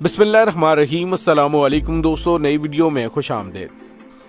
बिस्मिल्लाहिर्रहमानिर्रहीम। अस्सलामु अलैकुम दोस्तों, नई वीडियो में खुश आमदेद।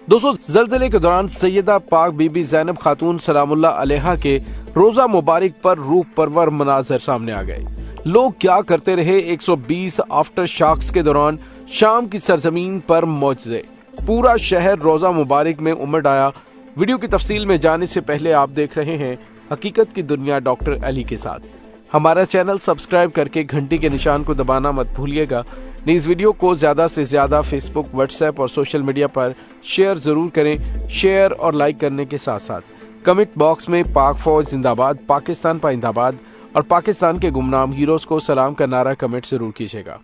दोस्तों, ज़लज़ले के दौरान सैयदा पाक बीबी ज़ैनब खातून सलामुल्लाह अलैहा के रोज़ा मुबारक पर रूह परवर मनाज़र सामने आ गए। लोग क्या करते रहे 120 आफ्टर शॉक्स के दौरान शाम की सरजमीन पर मौजज़े। पूरा शहर रोज़ा मुबारक में उमड़ आया। वीडियो की तफसील में जाने से पहले आप देख रहे हैं हकीकत की दुनिया डॉक्टर अली के साथ। हमारा चैनल सब्सक्राइब करके घंटी के निशान को दबाना मत भूलिएगा। इस वीडियो को ज्यादा से ज्यादा फेसबुक, व्हाट्सएप और सोशल मीडिया पर शेयर जरूर करें। शेयर और लाइक करने के साथ साथ कमेंट बॉक्स में पाक फौज जिंदाबाद, पाकिस्तान पाइंदाबाद और पाकिस्तान के गुमनाम हीरोज को सलाम का नारा कमेंट जरूर कीजिएगा।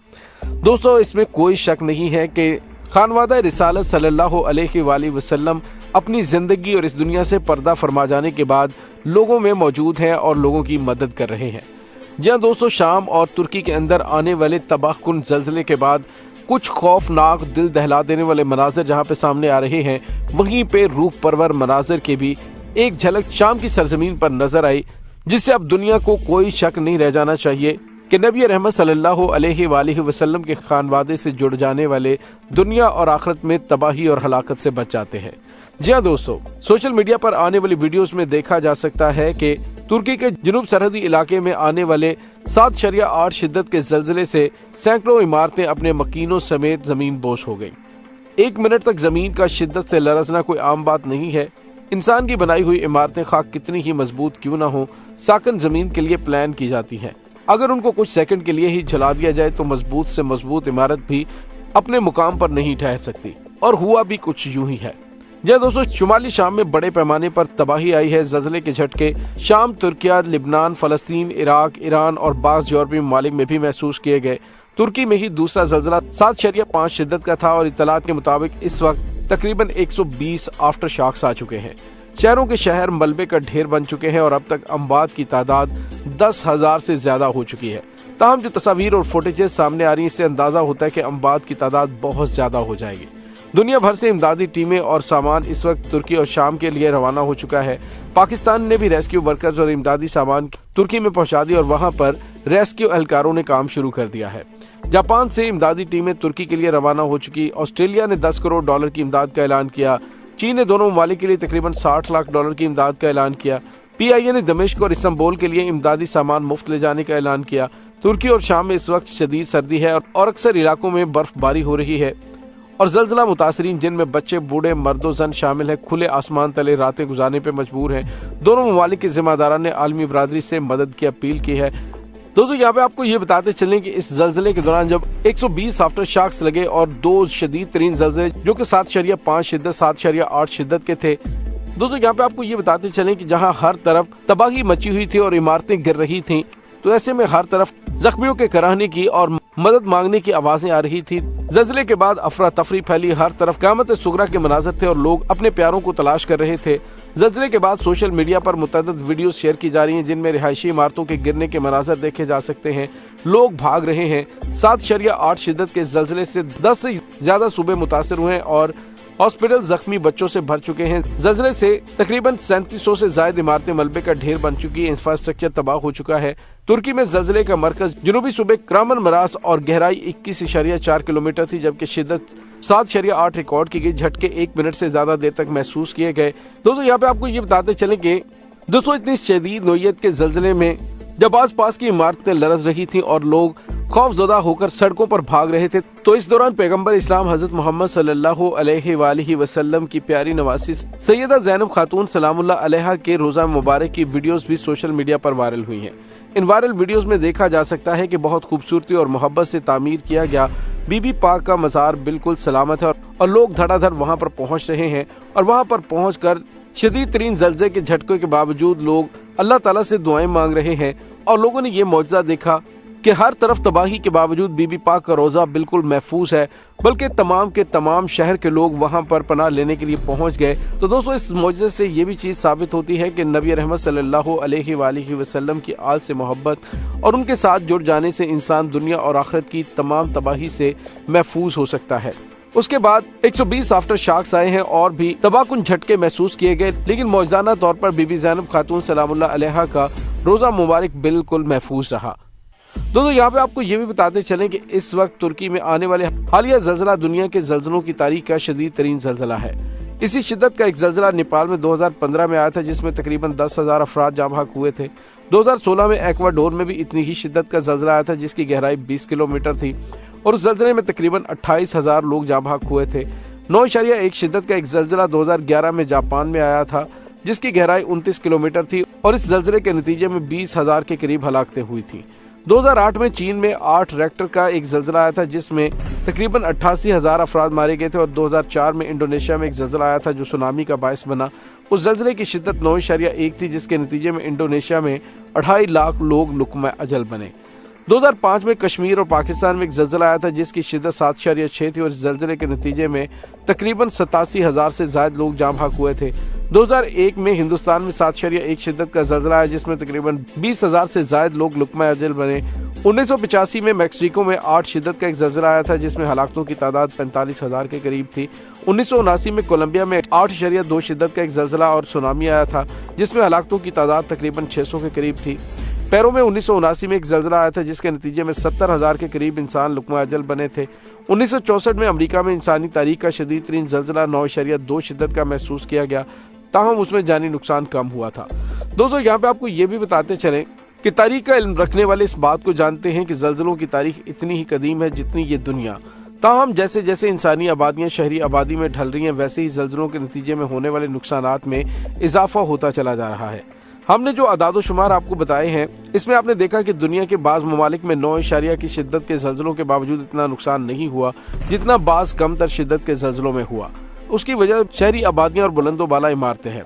दोस्तों, इसमें कोई शक नहीं है कि खानवादा रिसालत सल्लल्लाहु अलैहि वसल्लम अपनी जिंदगी और इस दुनिया से पर्दा फरमा जाने के बाद लोगों में मौजूद हैं और लोगों की मदद कर रहे हैं। जहाँ दोस्तों, शाम और तुर्की के अंदर आने वाले तबाहकुन ज़लज़ले के बाद कुछ खौफनाक, दिल दहला देने वाले मनाज़र जहाँ पे सामने आ रहे हैं, वहीं पे रूह परवर मनाज़र के भी एक झलक शाम की सरजमीन पर नजर आई, जिससे अब दुनिया को कोई शक नहीं रह जाना चाहिए कि नबी रहमत सल्लल्लाहु अलैहि वसल्लम के खानवादे से जुड़ जाने वाले दुनिया और आखिरत में तबाही और हलाकत से बच जाते हैं। जी हाँ दोस्तों, सोशल मीडिया पर आने वाली वीडियोस में देखा जा सकता है कि तुर्की के जुनूब सरहदी इलाके में आने वाले 7.8 शिद्दत के ज़लज़ले से सैकड़ों इमारतें अपने मकीनों समेत जमीन बोस हो गईं। 1 मिनट तक जमीन का शिद्दत से लरज़ना कोई आम बात नहीं है। इंसान की बनाई हुई इमारतें खाक कितनी ही मजबूत क्यों ना हो, साकन जमीन के लिए प्लान की जाती हैं। अगर उनको कुछ सेकंड के लिए ही जला दिया जाए तो मजबूत से मजबूत इमारत भी अपने मुकाम पर नहीं ठहर सकती, और हुआ भी कुछ यूं ही है। जी दोस्तों, शुमाली शाम में बड़े पैमाने पर तबाही आई है। ज़लज़ले के झटके शाम, तुर्किया, लिबनान, फलस्तीन, इराक, ईरान और बाज़ यूरोपीय ममालिक में भी महसूस किए गए। तुर्की में ही दूसरा ज़लज़ला 7.5 शिद्दत का था और इत्तलात के मुताबिक इस वक्त तकरीबन 120 आफ्टर शॉक्स आ चुके हैं। शहरों के शहर मलबे का ढेर बन चुके हैं और अब तक अमवात की तादाद 10,000 से ज्यादा हो चुकी है। ताहम जो तस्वीर और फुटेजेस सामने आ रही है, इससे अंदाजा होता है कि अमवात की तादाद बहुत ज्यादा हो जाएगी। दुनिया भर से इमदादी टीमें और सामान इस वक्त तुर्की और शाम के लिए रवाना हो चुका है। पाकिस्तान ने भी रेस्क्यू वर्कर्स और इमदादी सामान तुर्की में पहुंचा दिया और वहां पर रेस्क्यू एहलकारों ने काम शुरू कर दिया है। जापान से इमदादी टीमें तुर्की के लिए रवाना हो चुकी। ऑस्ट्रेलिया ने $10 करोड़ की इमदाद का ऐलान किया। चीन ने दोनों ममालिक के लिए तकरीबन $60 लाख की इमदाद का ऐलान किया। PIA ने दमिश्क और इस्तांबुल के लिए इमदादी सामान मुफ्त ले जाने का ऐलान किया। तुर्की और शाम में इस वक्त शदीद सर्दी है और अक्सर इलाकों में बर्फबारी हो रही है और ज़लज़ला मुतासरीन, जिनमें बच्चे, बूढ़े, मर्दो जन शामिल है, खुले आसमान तले रातें गुजारने पे मजबूर हैं। दोनों ममालिक के जिम्मेदारान ने आलमी बरादरी से मदद की अपील की है। दोस्तों, यहाँ पे आपको ये बताते चलें कि इस ज़लज़ले के दौरान जब 120 आफ्टर शॉक्स लगे और 2 शदीद तरीन ज़लज़ले जो कि 7.5 शिद्दत, 7.8 शिद्दत के थे। दोस्तों, यहाँ पे आपको ये बताते चलें कि जहाँ हर तरफ तबाही मची हुई थी और इमारतें गिर रही थीं, तो ऐसे में हर तरफ जख्मियों के कराहने की और मदद मांगने की आवाजें आ रही थी। ज़लज़ले के बाद अफरा तफरी फैली, हर तरफ क़यामत सुगरा के मनाज़र थे और लोग अपने प्यारों को तलाश कर रहे थे। ज़लज़ले के बाद सोशल मीडिया पर मुतअद्दिद वीडियो शेयर की जा रही हैं, जिनमें रिहायशी इमारतों के गिरने के मनाज़र देखे जा सकते हैं। लोग भाग रहे हैं। 7.8 शिद्दत के ज़लज़ले से 10 से ज्यादा सूबे मुतासर हुए हैं और हॉस्पिटल जख्मी बच्चों से भर चुके हैं। ज़लज़ले से तकरीबन 3700 से ज्यादा इमारतें मलबे का ढेर बन चुकी है। इंफ्रास्ट्रक्चर तबाह हो चुका है। तुर्की में ज़लज़ले का मरकज जुनूबी सूबे क्रामन-मरास और गहराई 21.4 किलोमीटर थी, जबकि शिद्दत 7.8 रिकॉर्ड की गई। झटके 1 मिनट से ज्यादा देर तक महसूस किए गए। दोस्तों, यहाँ पे आपको ये बताते चले कि दोस्तों, इतनी शदीद नोयत के ज़लज़ले में जब आस पास की इमारतें लरज़ रही थी और लोग खौफजदा होकर सड़कों पर भाग रहे थे, तो इस दौरान पैगंबर इस्लाम हजरत मोहम्मद सल्लल्लाहु अलैहि वसल्लम की प्यारी नवासी सैयदा ज़ैनब खातून सलामुल्लाह अलैहा के रोज़ा मुबारक की वीडियोस भी सोशल मीडिया पर वायरल हुई हैं। इन वायरल वीडियोस में देखा जा सकता है कि बहुत खूबसूरती और मोहब्बत से तामीर किया गया बीबी पाक का मज़ार बिल्कुल सलामत है और लोग धड़ाधड़ वहां पर पहुंच रहे हैं और वहां पर पहुंचकर शदीद तरीन ज़लज़ले के झटकों के बावजूद लोग अल्लाह ताला से दुआएं मांग रहे हैं और लोगों ने ये मौजज़ा देखा कि हर तरफ तबाही के बावजूद बीबी पाक का रोज़ा बिल्कुल महफूज है, बल्कि तमाम के तमाम शहर के लोग वहां पर पनाह लेने के लिए पहुंच गए। तो दोस्तों, इस मौजज़े से ये भी चीज़ साबित होती है कि नबी रहमत सल्लल्लाहु अलैहि वसल्लम की आल से मोहब्बत और उनके साथ जुड़ जाने से इंसान दुनिया और आखिरत की तमाम तबाही से महफूज हो सकता है। उसके बाद 120 आफ्टर शॉक्स आए हैं और भी तबाहकुन झटके महसूस किए गए, लेकिन मौजज़ाना तौर पर बीबी ज़ैनब खातून सलामुल्लाह अलैहा का रोज़ा मुबारक बिल्कुल महफूज रहा। दोस्तों यहाँ पे आपको ये भी बताते चलें कि इस वक्त तुर्की में आने वाले हालिया जल्जला दुनिया के जल्जलों की तारीख का शदीद तरीन जल्जला है। इसी शिद्दत का एक जल्जला नेपाल में 2015 में आया था, जिसमें तकरीबन 10,000 अफराद जाँ बहक हुए थे। 2016 में एक्वाडोर में भी इतनी ही शिद्दत का जल्जला आया था, जिसकी गहराई 20 किलोमीटर थी और उस जल्जले में तकरीबन 28,000 लोग जाँ बहक हुए थे। 9.1 शिद्दत का एक जल्जला 2011 में जापान में आया था, जिसकी गहराई 29 किलोमीटर थी और इस जल्जले के नतीजे में 20,000 के करीब हलाकतें हुई थी। 2008 में चीन में 8 रेक्टर का एक जल्जला आया था, जिसमें तकरीबन 88,000 अफराद मारे गए थे और 2004 में इंडोनेशिया में एक जल्जला आया था जो सुनामी का बायस बना। उस जल्जले की शिद्दत 9.1 थी, जिसके नतीजे में इंडोनेशिया में 2.5 लाख लोग लुकमा अजल बने। 2005 में कश्मीर और पाकिस्तान में एक जल्जला आया था, जिसकी शिद्दत 7.6 थी और इस जल्जले के नतीजे में तकरीबन 87,000 से ज्यादा लोग जाँ बहक हुए थे। 2001 में हिंदुस्तान में 7.1 शिद्दत का जल्जला आया, जिसमें तकरीबन 20,000 से ज्यादा लोग लुकमा अजल बने। 1985 में मैक्सिको में 8 शिद्दत का एक जल्जला आया था, जिसमें हलाकतों की तादाद 45,000 के करीब थी। 1979 में कोलंबिया में 8.2 शिद्दत का एक जल्जला और सुनामी आया था, जिसमें हलाकतों की तादाद तकरीबन 600 के करीब थी। पेरू में 1979 में एक जल्जला आया था, जिसके नतीजे में 70,000 के करीब इंसान लुकमा अजल बने थे। 1964 में अमेरिका में इंसानी तारीख का शदीद तरीन जल्जला 9.2 शिद्दत का महसूस किया गया, ताहम उसमें जानी नुकसान कम हुआ था। दोस्तों यहाँ पे आपको ये भी बताते चलें कि तारीख का इल्म रखने वाले इस बात को जानते हैं कि जल्जलों की तारीख इतनी ही कदीम है जितनी ये दुनिया। ताहम जैसे जैसे इंसानी आबादियां शहरी आबादी में ढल रही हैं, वैसे ही जल्जलों के नतीजे में होने वाले नुकसानात में इजाफा होता चला जा रहा है। हमने जो अदादो शुमार आपको बताए हैं, इसमें आपने देखा कि दुनिया के बाज़ ममालिक में 9 की शिद्दत के जल्जलों के बावजूद इतना नुकसान नहीं हुआ जितना बाज़ कम तर शिद्दत के जल्जलों में हुआ। उसकी वजह शहरी आबादियां और बुलंदो बाला इमारतें हैं।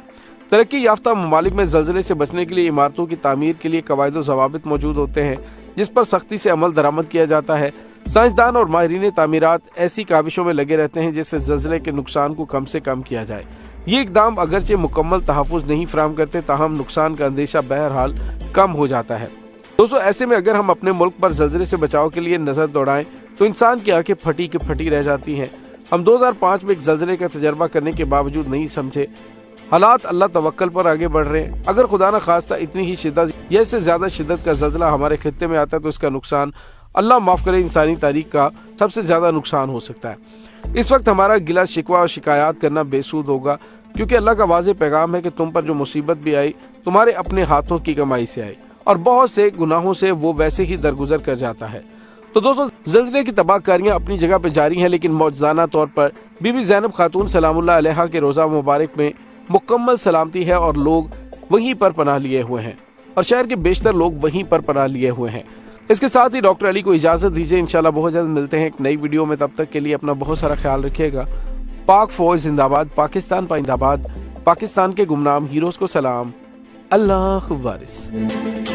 तरक्की याफ्ता ममालिक में जल्जले से बचने के लिए इमारतों की तामीर के लिए कवायद व ज़वाबित मौजूद होते हैं, जिस पर सख्ती से अमल दरामद किया जाता है। साइंसदान और माहिरीन तामीरात ऐसी काविशों में लगे रहते हैं जिससे जल्जले के नुकसान को कम से कम किया जाए। ये इकदाम अगरचे मुकम्मल तहफ़्फ़ुज़ नहीं फराहम करते, ताहम नुकसान का अंदेशा बहरहाल कम हो जाता है। दोस्तों ऐसे में अगर हम अपने मुल्क पर जल्जले से बचाव के लिए नज़र दौड़ाएं तो इंसान की आंखें फटी की फटी रह जाती हैं। हम 2005 में एक जल्जले का तजर्बा करने के बावजूद नहीं समझे, हालात अल्लाह तवक्कल पर आगे बढ़ रहे हैं। अगर खुदा न खास्ता इतनी ही शिद्दत या इससे ज्यादा शिद्दत का जल्जला हमारे खित्ते में आता है तो इसका नुकसान, अल्लाह माफ करे, इंसानी तारीख का सबसे ज्यादा नुकसान हो सकता है। इस वक्त हमारा गिला शिकवा और शिकायत करना बेसूद होगा, क्योंकि अल्लाह का वाज़ेह पैगाम है कि तुम पर जो मुसीबत भी आई तुम्हारे अपने हाथों की कमाई से आई और बहुत से गुनाहों से वो वैसे ही दरगुजर कर जाता है। तो दोस्तों ज़ल्ज़ले की तबाहकारियां अपनी जगह पर जारी हैं, लेकिन मौजज़ाना तौर पर बीबी ज़ैनब खातून सलामुल्लाह अलैहा के रोज़ा मुबारक में मुकम्मल सलामती है और लोग वहीं पर पनाह लिए हुए हैं और शहर के बेशतर लोग वहीं पर पनाह लिए हुए हैं। इसके साथ ही डॉक्टर अली को इजाज़त दीजिए, इंशाल्लाह बहुत जल्द मिलते हैं एक नई वीडियो में। तब तक के लिए अपना बहुत सारा ख्याल रखिएगा। पाक फौज जिंदाबाद, पाकिस्तान पाइंदाबाद, पाकिस्तान के गुमनाम हीरोज़ को सलाम, अल्लाह वारिस।